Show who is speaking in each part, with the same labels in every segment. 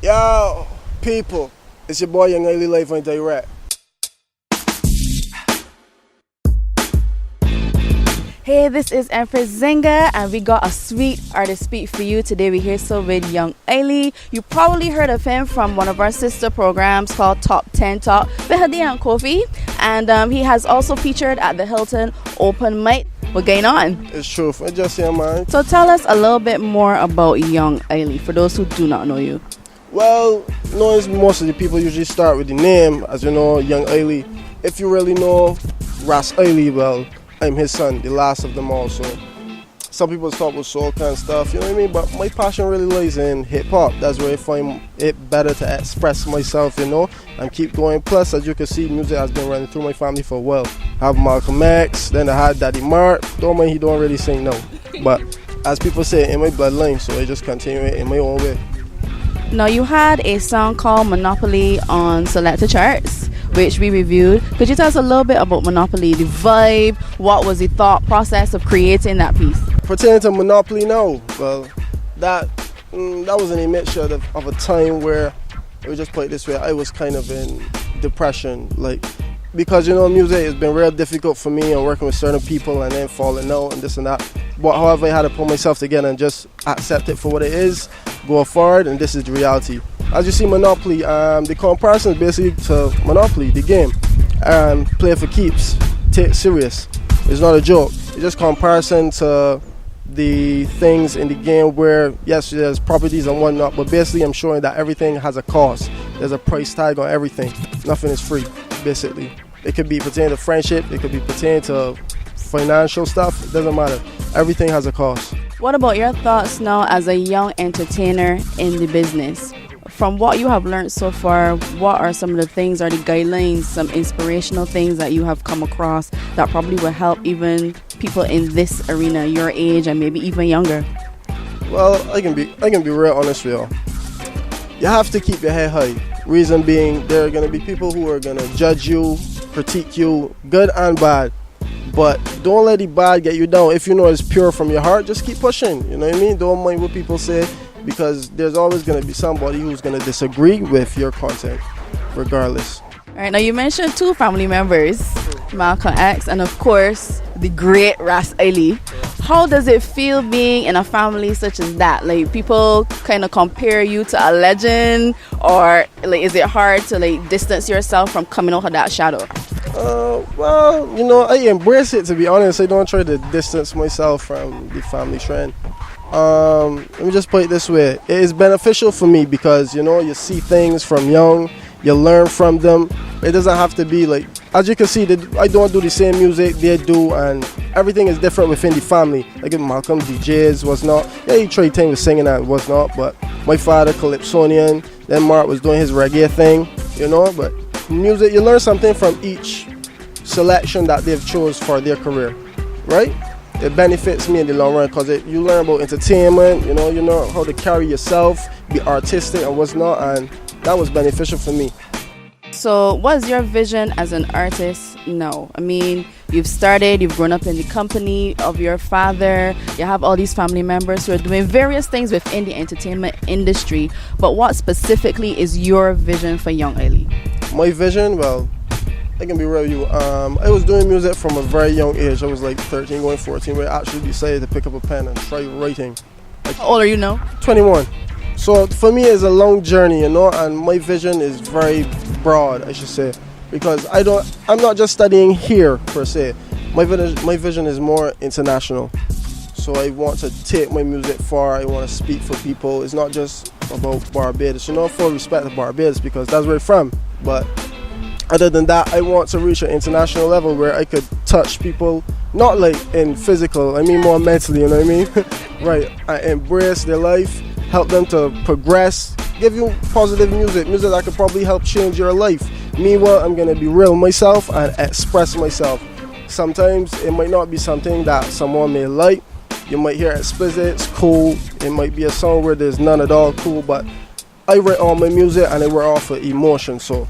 Speaker 1: Yo, people, it's your boy Yung Iley live on direct.
Speaker 2: Hey, this is Empress Zenga, and we got a sweet Artist Peeps for you. Today we're here so with Yung Iley. You probably heard of him from one of our sister programs called Top 10 Talk with Hadi and Kofi. And he has also featured at the Hilton Open Mic with GineOn.
Speaker 1: It's true, I just hear man.
Speaker 2: So tell us a little bit more about Yung Iley, for those who do not know you.
Speaker 1: Well, knowing most of the people usually start with the name, as you know, Yung Iley. If you really know Ras Iley, well, I'm his son, the last of them all. So some people talk with soca and stuff, you know what I mean? But my passion really lies in hip hop. That's where I find it better to express myself, you know, and keep going. Plus, as you can see, music has been running through my family for a while. I have Malcolm X, then I had Daddy Mark. Don't mind he don't really sing no, but as people say, in my bloodline, so I just continue it in my own way.
Speaker 2: Now, you had a song called Monopoly on Selected Charts, which we reviewed. Could you tell us a little bit about Monopoly, the vibe, what was the thought process of creating that piece?
Speaker 1: Pertaining to Monopoly now, well, that was an mixture of a time where, let me just put it this way, I was kind of in depression, like, because you know music has been real difficult for me and working with certain people and then falling out and this and that. But however, I had to pull myself together and just accept it for what it is, go forward, and this is the reality. As you see, Monopoly, the comparison is basically to Monopoly, the game. Play it for keeps, take it serious. It's not a joke. It's just comparison to the things in the game where, yes, there's properties and whatnot, but basically I'm showing that everything has a cost. There's a price tag on everything. Nothing is free, basically. It could be pertaining to friendship, it could be pertaining to financial stuff, it doesn't matter. Everything has a cost.
Speaker 2: What about your thoughts now as a young entertainer in the business? From what you have learned so far, what are some of the things, or the guidelines, some inspirational things that you have come across that probably will help even people in this arena, your age and maybe even younger?
Speaker 1: Well, I can be real honest with you. You have to keep your head high. Reason being, there are going to be people who are going to judge you, critique you, good and bad. But don't let the bad get you down. If you know it's pure from your heart, just keep pushing. You know what I mean? Don't mind what people say, because there's always going to be somebody who's going to disagree with your content, regardless.
Speaker 2: All right, now you mentioned two family members, Malcolm X and of course the great Ras Iley. How does it feel being in a family such as that? Like, people kind of compare you to a legend, or like, is it hard to like distance yourself from coming out of that shadow?
Speaker 1: Well, you know, I embrace it, to be honest. I don't try to distance myself from the family trend. Let me just put it this way. It is beneficial for me because, you know, you see things from young, you learn from them. It doesn't have to be like, as you can see, I don't do the same music they do, and everything is different within the family. Like Malcolm DJs was not, yeah, he tried thing with singing and was not, but my father Calypsonian, then Mark was doing his reggae thing, you know, but music, you learn something from each selection that they've chose for their career, right? It benefits me in the long run because you learn about entertainment, you know how to carry yourself, be artistic and what's not, and that was beneficial for me.
Speaker 2: So what's your vision as an artist now? I mean, you've grown up in the company of your father, you have all these family members who are doing various things within the entertainment industry, but what specifically is your vision for Yung Iley?
Speaker 1: My vision, well, I can be real with you. I was doing music from a very young age. I was like 13 going 14 where I actually decided to pick up a pen and try writing.
Speaker 2: How old are you now?
Speaker 1: 21. So for me it's a long journey, you know, and my vision is very broad, I should say, because I'm not just studying here per se. My vision is more international. So I want to take my music far. I want to speak for people. It's not just about Barbados, you know, full respect to Barbados because that's where I'm from. But other than that, I want to reach an international level where I could touch people, not like in physical, I mean more mentally, you know what I mean? Right, I embrace their life, help them to progress, give you positive music that could probably help change your life. Meanwhile, I'm going to be real myself and express myself. Sometimes it might not be something that someone may like. You might hear explicit, it's cool. It might be a song where there's none at all, cool, but I write all my music and I work off of emotion, so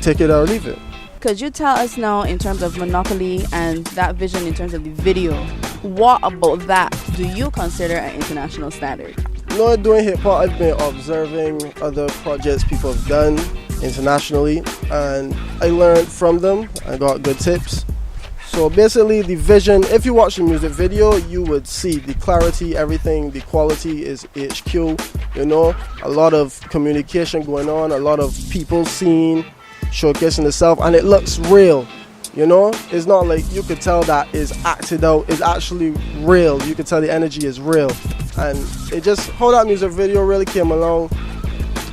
Speaker 1: take it or leave it.
Speaker 2: Could you tell us now, in terms of Monopoly and that vision in terms of the video, what about that do you consider an international standard?
Speaker 1: Not doing hip hop, I've been observing other projects people have done internationally, and I learned from them. I got good tips. So basically the vision, if you watch the music video, you would see the clarity, everything, the quality is HQ, a lot of communication going on, a lot of people seeing, showcasing itself, and it looks real. It's not like you could tell that is acted out, it's actually real. You could tell the energy is real. And it just, how that music video really came along,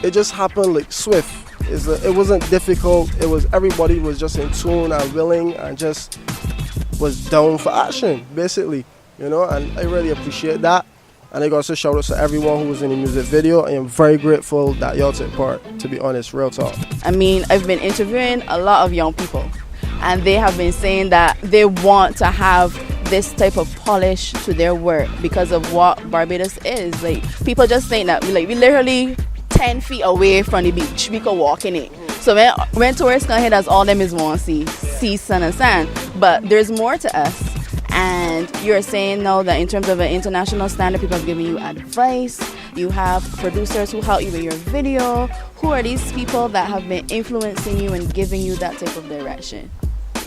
Speaker 1: it just happened like swift. It wasn't difficult, everybody was just in tune and willing and just was down for action, basically, and I really appreciate that. And I got to shout out to everyone who was in the music video. I am very grateful that y'all took part, to be honest, real talk.
Speaker 2: I mean, I've been interviewing a lot of young people, and they have been saying that they want to have this type of polish to their work because of what Barbados is. Like, people just saying that we literally 10 feet away from the beach, we could walk in it. So when tourists come here, that's all them is want to see sun and sand. But there's more to us. And you're saying now that in terms of an international standard, people have given you advice. You have producers who help you with your video. Who are these people that have been influencing you and giving you that type of direction?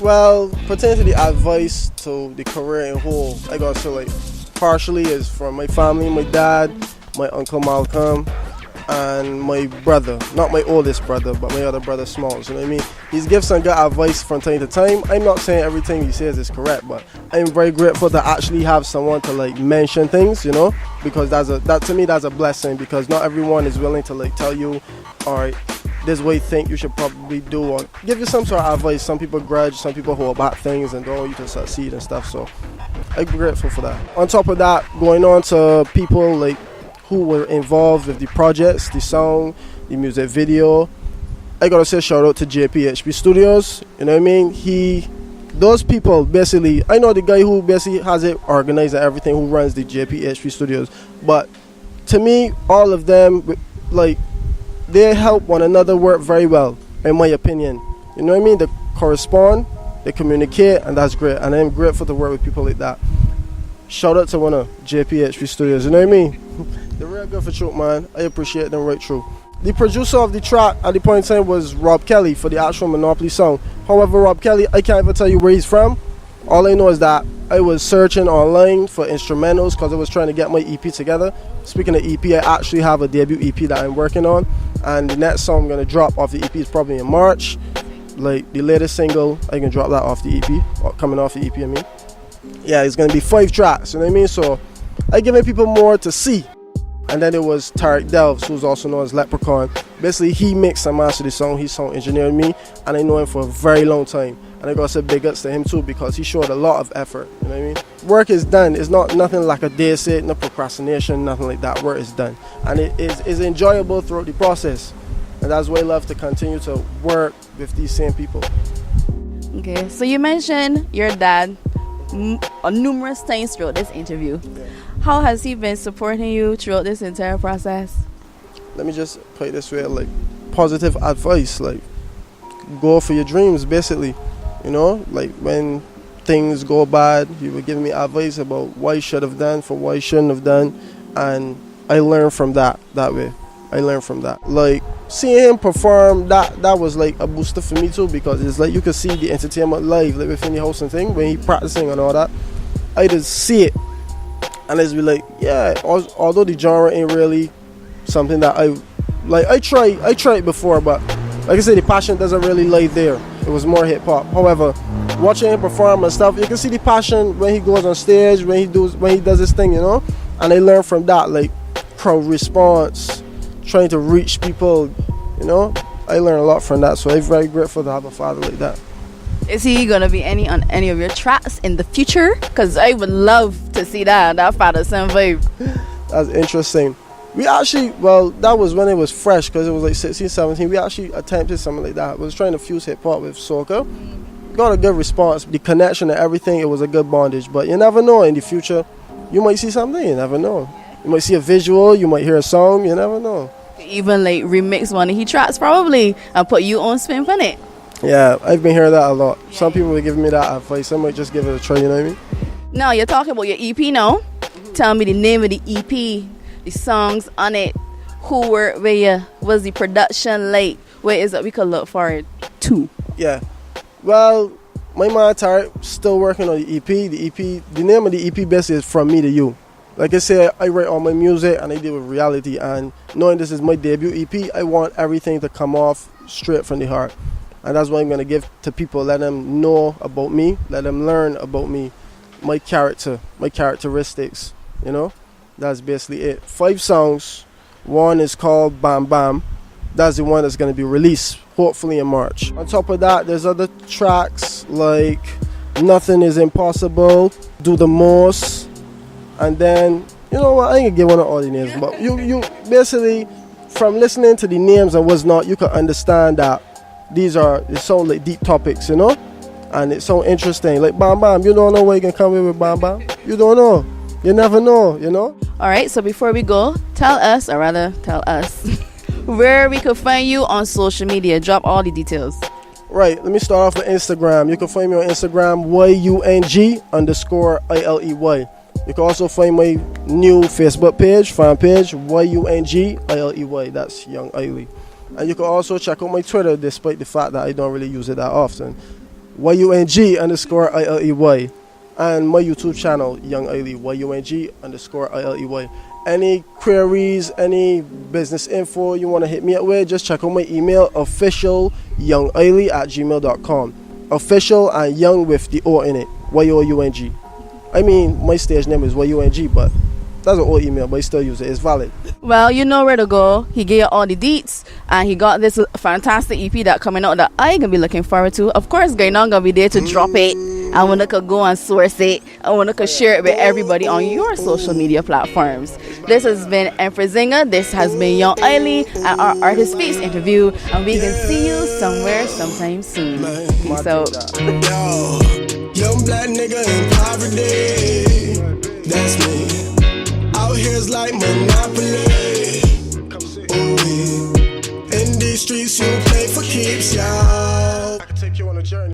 Speaker 1: Well, pertaining to the advice to the career in whole, I got to say, partially is from my family, my dad, my uncle Malcolm, and my brother, not my oldest brother, but my other brother Smalls, He's gives some good advice from time to time. I'm not saying everything he says is correct, but I'm very grateful to actually have someone to mention things, because that to me that's a blessing, because not everyone is willing to tell you, all right, this way you think you should probably do, or give you some sort of advice. Some people grudge, some people hold back things and don't want you to succeed and stuff, so I'm grateful for that. On top of that, going on to people who were involved with the projects, the song, the music video, I gotta say shout out to JPHP Studios. Those people basically, I know the guy who basically has it organized and everything, who runs the JPHP Studios, but to me, all of them, they help one another work very well, in my opinion. They correspond, they communicate, and that's great, and I'm grateful to work with people like that. Shout out to one of JPHP Studios, They're real good for truth, man. I appreciate them right through. The producer of the track at the point in time was Rob Kelly for the actual Monopoly song. However, Rob Kelly, I can't even tell you where he's from. All I know is that I was searching online for instrumentals because I was trying to get my EP together. Speaking of EP, I actually have a debut EP that I'm working on, and the next song I'm going to drop off the EP is probably in March. The latest single, I can drop that off the EP, or coming off the EP, Yeah, it's going to be 5 tracks, So I giving people more to see. And then it was Tarek Delves, who's also known as Leprechaun. Basically, he mixed and mastered the song. He sound engineered me, and I know him for a very long time. And I gotta say big ups to him too, because he showed a lot of effort. Work is done. It's nothing like a day sit, no procrastination, nothing like that. Work is done, and it is enjoyable throughout the process. And that's why I love to continue to work with these same people.
Speaker 2: Okay, so you mentioned your dad numerous times throughout this interview.
Speaker 1: Yeah.
Speaker 2: How has he been supporting you throughout this entire process?
Speaker 1: Let me just put it this way, positive advice, go for your dreams, basically. When things go bad, he would give me advice about what I should have done, for what I shouldn't have done, and I learned from that way. I learned from that. Seeing him perform, that was a booster for me too, because it's you could see the entertainment live, within the house and thing, when he practicing and all that. I just see it, and it's be yeah, although the genre ain't really something that I tried before, but like I said, the passion doesn't really lie there. It was more hip hop. However, watching him perform and stuff, you can see the passion when he goes on stage, when he does his thing, And I learned from that, crowd response, trying to reach people, I learned a lot from that. So I'm very grateful to have a father like that.
Speaker 2: Is he gonna be on any of your tracks in the future? Because I would love to see that father-son vibe.
Speaker 1: That's interesting. We actually, that was when it was fresh, because it was 16, 17. We actually attempted something like that. We was trying to fuse hip-hop with soca. Got a good response. The connection and everything, it was a good bondage. But you never know, in the future, you might see something. You never know. You might see a visual, you might hear a song, you never know.
Speaker 2: Even remix one of his tracks probably and put you on spin on it.
Speaker 1: Yeah, I've been hearing that a lot. Some people were giving me that advice. I might just give it a try, you know what I mean?
Speaker 2: Now, you're talking about your EP now. Tell me the name of the EP the songs on it. Who were where you was the production like? Where is it we could look forward to?
Speaker 1: Yeah. Well, my man Tarek still working on the EP. The name of the EP basically is From Me to You. Like I said, I write all my music and I deal with reality. And knowing this is my debut EP, I want everything to come off straight from the heart. And that's what I'm going to give to people. Let them know about me. Let them learn about me. My character, my characteristics. You know? That's basically it. 5 songs. One is called Bam Bam. That's the one that's going to be released, hopefully in March. On top of that, there's other tracks like Nothing Is Impossible, Do the Most, and then, you know what, I ain't going to give one of all the names, but you basically, from listening to the names and what's not, you can understand that it sound like deep topics, you know? And it sound interesting. Like Bam Bam, you don't know where you can come in with Bam Bam. You don't know. You never know, you know?
Speaker 2: All right, so before we go, tell us, where we could find you on social media. Drop all the details.
Speaker 1: Right, let me start off with Instagram. You can find me on Instagram, YUNG_ILEY. You can also find my new Facebook page, fan page, YUNGILEY. That's Yung Iley. And you can also check out my Twitter, despite the fact that I don't really use it that often. YUNG_ILEY. And my YouTube channel, Yung Iley, YUNG_ILEY. Any queries, any business info you want to hit me up with, just check out my email, officialyungiley@gmail.com. Official and young with the O in it, YOUNG. I mean, my stage name is YUNG, but that's an old email, but I still use it. It's valid.
Speaker 2: Well, you know where to go. He gave you all the deets, and he got this fantastic EP that coming out that I gonna be looking forward to. Of course, GineOn gonna be there to drop it. I wanna could go and source it. I wanna could share it with everybody on your social media platforms. This has been Empress Zinga. This has been Yung Iley and our Artist Peeps interview, and we can see you somewhere sometime soon. Peace out.
Speaker 3: Young black nigga in poverty. That's me. Out here's like Monopoly. Ooh, in these streets you play for keeps, y'all. I can take you on a journey.